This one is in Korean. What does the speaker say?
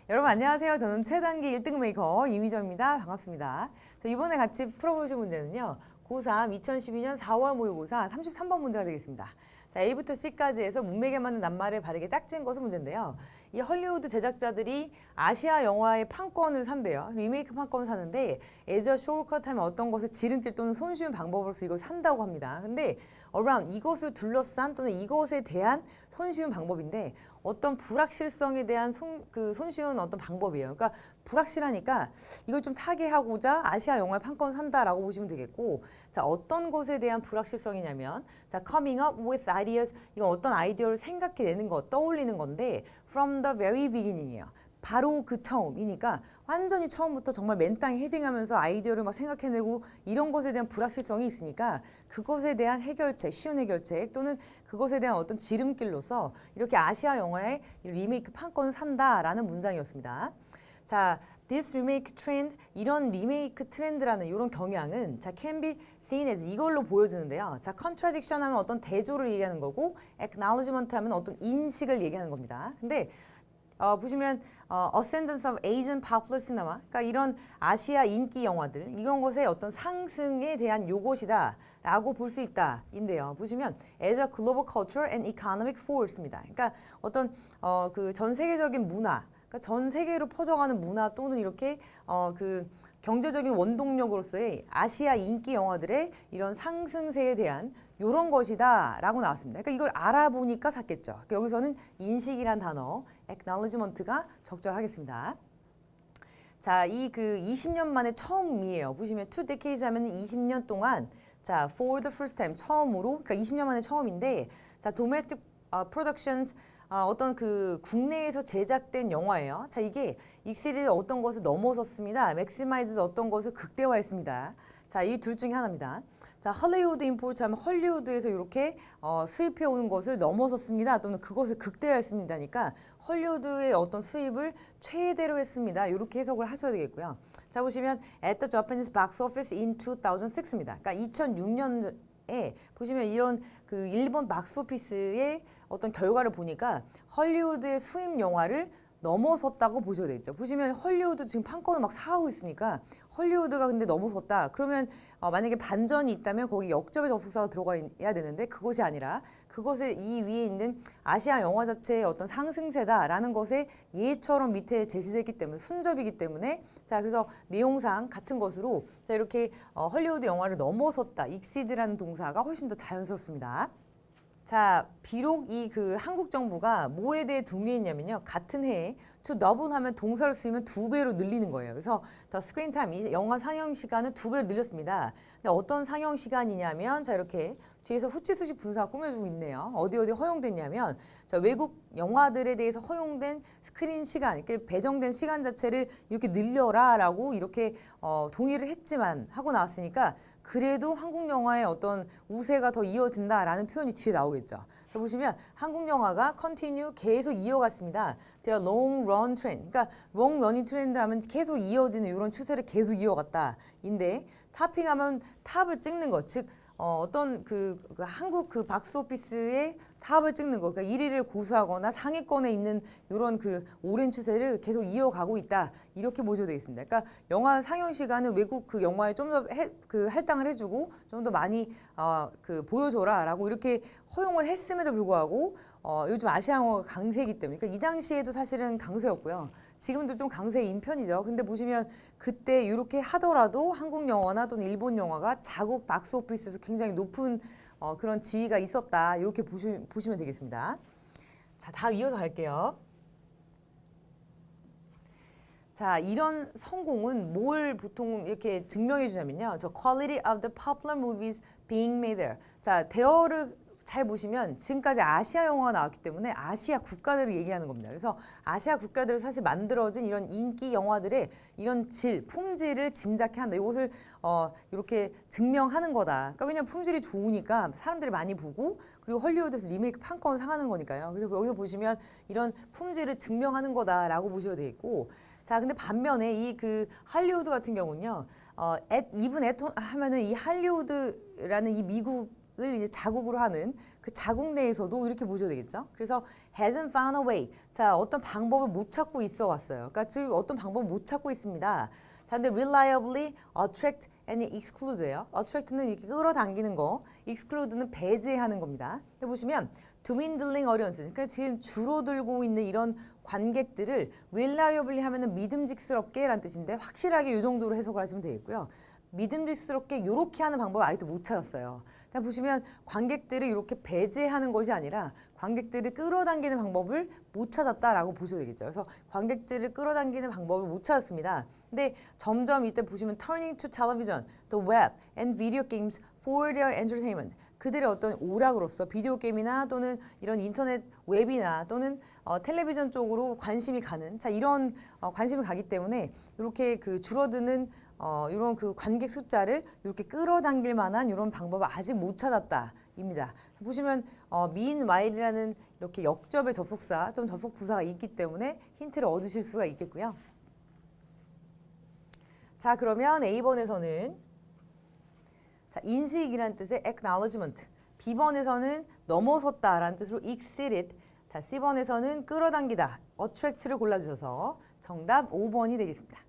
여러분 안녕하세요. 저는 최단기 1등 메이커 이미정입니다. 반갑습니다. 저 이번에 같이 풀어보실 문제는요. 고3 2012년 4월 모의고사 33번 문제가 되겠습니다. 자, A부터 C까지 해서 문맥에 맞는 낱말을 바르게 짝진 것은 문제인데요. 이 헐리우드 제작자들이 아시아 영화의 판권을 산대요. 리메이크 판권을 사는데 애저 쇼컷 하면 어떤 것을 지름길 또는 손쉬운 방법으로서 이걸 산다고 합니다. 근데 around 이것을 둘러싼 또는 이것에 대한 손쉬운 방법인데 어떤 불확실성에 대한 손쉬운 어떤 방법이에요. 그러니까 불확실하니까 이걸 좀 타개하고자 아시아 영화의 판권을 산다라고 보시면 되겠고, 자, 어떤 것에 대한 불확실성이냐면, 자, coming up with ideas, 이건 어떤 아이디어를 생각해내는 것, 떠올리는 건데 from the very beginning이에요. 바로 그 처음이니까 완전히 처음부터 정말 맨 땅에 헤딩하면서 아이디어를 막 생각해내고 이런 것에 대한 불확실성이 있으니까 그것에 대한 해결책, 쉬운 해결책 또는 그것에 대한 어떤 지름길로서 이렇게 아시아 영화의 리메이크 판권을 산다라는 문장이었습니다. 자, this remake trend, 이런 리메이크 트렌드라는 이런 경향은 자, can be seen as 이걸로 보여주는데요. 자, contradiction 하면 어떤 대조를 얘기하는 거고 acknowledgement 하면 어떤 인식을 얘기하는 겁니다. 근데 보시면 Ascendance of Asian Popular Cinema, 그러니까 이런 아시아 인기 영화들 이런 것의 어떤 상승에 대한 요것이다 라고 볼 수 있다 인데요. 보시면 as a global culture and economic force입니다. 그러니까 어떤 그 전 세계적인 문화, 그러니까 전 세계로 퍼져가는 문화 또는 이렇게 그 경제적인 원동력으로서의 아시아 인기 영화들의 이런 상승세에 대한 이런 것이다 라고 나왔습니다. 그러니까 이걸 알아보니까 샀겠죠. 그러니까 여기서는 인식이란 단어, acknowledgement가 적절하겠습니다. 자, 이 그 20년 만에 처음이에요. 보시면 two decades 하면 20년 동안, 자, for the first time, 처음으로, 그러니까 20년 만에 처음인데, 자, domestic productions, 어떤 그 국내에서 제작된 영화예요. 자, 이게 익시드 어떤 것을 넘어섰습니다. maximize 어떤 것을 극대화했습니다. 자, 이 둘 중에 하나입니다. 자, 헐리우드 임포트 하면 헐리우드에서 이렇게 수입해 오는 것을 넘어섰습니다. 또는 그것을 극대화했습니다니까 헐리우드의 어떤 수입을 최대로 했습니다. 이렇게 해석을 하셔야 되겠고요. 자, 보시면 at the Japanese box office in 2006입니다. 그러니까 2006년에 보시면 이런 그 일본 박스오피스의 어떤 결과를 보니까 헐리우드의 수입 영화를 넘어섰다고 보셔야 되겠죠. 보시면 헐리우드 지금 판권을 막 사고 있으니까 헐리우드가 근데 넘어섰다. 그러면 만약에 반전이 있다면 거기 역접의 접속사가 들어가야 되는데 그것이 아니라 그것의 이 위에 있는 아시아 영화 자체의 어떤 상승세다라는 것에 예처럼 밑에 제시됐기 때문에 순접이기 때문에 자, 그래서 내용상 같은 것으로 자, 이렇게 헐리우드 영화를 넘어섰다. exceed라는 동사가 훨씬 더 자연스럽습니다. 자, 비록 이 그 한국 정부가 뭐에 대해 동의했냐면요. 같은 해에 to double 하면 동사를 쓰면 2배로 늘리는 거예요. 그래서 the screen time, 이 영화 상영 시간은 2배로 늘렸습니다. 근데 어떤 상영 시간이냐면 자, 이렇게 뒤에서 후치수식 분사가 꾸며주고 있네요. 어디 허용됐냐면 자, 외국 영화들에 대해서 허용된 스크린 시간, 이렇게 배정된 시간 자체를 이렇게 늘려라 라고 이렇게 동의를 했지만 하고 나왔으니까 그래도 한국 영화의 어떤 우세가 더 이어진다라는 표현이 뒤에 나오겠죠. 자, 보시면 한국 영화가 continue 계속 이어갔습니다. their long run trend. 그러니까 long running trend 하면 계속 이어지는 이런 추세를 계속 이어갔다. 인데 탑핑하면 탑을 찍는 것, 즉 어떤 그 한국 그 박스오피스의 탑을 찍는 거, 그러니까 1위를 고수하거나 상위권에 있는 이런 그 오랜 추세를 계속 이어가고 있다. 이렇게 보셔도 되겠습니다. 그러니까 영화 상영 시간은 외국 그 영화에 좀 더 그 할당을 해주고 좀 더 많이 그 보여줘라라고 이렇게 허용을 했음에도 불구하고 요즘 아시아 영화가 강세이기 때문에, 그러니까 이 당시에도 사실은 강세였고요. 지금도 좀 강세인 편이죠. 근데 보시면 그때 이렇게 하더라도 한국 영화나 또는 일본 영화가 자국 박스오피스에서 굉장히 높은 그런 지위가 있었다. 이렇게 보시면 되겠습니다. 자, 다음 이어서 갈게요. 자, 이런 성공은 뭘 보통 이렇게 증명해 주냐면요. 저 quality of the popular movies being made there. 자, 대어를 잘 보시면 지금까지 아시아 영화가 나왔기 때문에 아시아 국가들을 얘기하는 겁니다. 그래서 아시아 국가들을 사실 만들어진 이런 인기 영화들의 이런 품질을 짐작해 한다. 이것을 이렇게 증명하는 거다. 그러니까 왜냐면 품질이 좋으니까 사람들이 많이 보고 그리고 헐리우드에서 리메이크 판권을 상하는 거니까요. 그래서 여기 보시면 이런 품질을 증명하는 거다라고 보셔야 되겠고, 자, 근데 반면에 이 그 할리우드 같은 경우는요, even at home 하면은 이 할리우드라는 이 미국 이제 자국으로 하는 그 자국 내에서도 이렇게 보셔야 되겠죠. 그래서 hasn't found a way. 자, 어떤 방법을 못 찾고 있어 왔어요. 그러니까 즉 어떤 방법을 못 찾고 있습니다. 자, 근데 reliably attract and exclude예요. attract는 이렇게 끌어당기는 거, exclude는 배제하는 겁니다. 근데 보시면 dwindling audience. 그러니까 지금 줄어들고 있는 이런 관객들을 reliably 하면은 믿음직스럽게라는 뜻인데 확실하게 이 정도로 해석을 하시면 되겠고요. 믿음직스럽게 이렇게 하는 방법을 아직도 못 찾았어요. 자, 보시면 관객들을 이렇게 배제하는 것이 아니라 관객들을 끌어당기는 방법을 못 찾았다라고 보셔야 되겠죠. 그래서 관객들을 끌어당기는 방법을 못 찾았습니다. 근데 점점 이때 보시면 turning to television, the web and video games for their entertainment. 그들의 어떤 오락으로서 비디오 게임이나 또는 이런 인터넷 웹이나 또는 텔레비전 쪽으로 관심이 가는 자 이런 관심이 가기 때문에 이렇게 그 줄어드는 이런 그 관객 숫자를 이렇게 끌어당길 만한 이런 방법을 아직 못 찾았다입니다. 보시면 meanwhile이라는 이렇게 역접의 접속사, 좀 접속 부사가 있기 때문에 힌트를 얻으실 수가 있겠고요. 자, 그러면 A번에서는 자, 인식이라는 뜻의 acknowledgement, B번에서는 넘어섰다라는 뜻으로 exceeded, 자, C번에서는 끌어당기다, attract를 골라주셔서 정답 5번이 되겠습니다.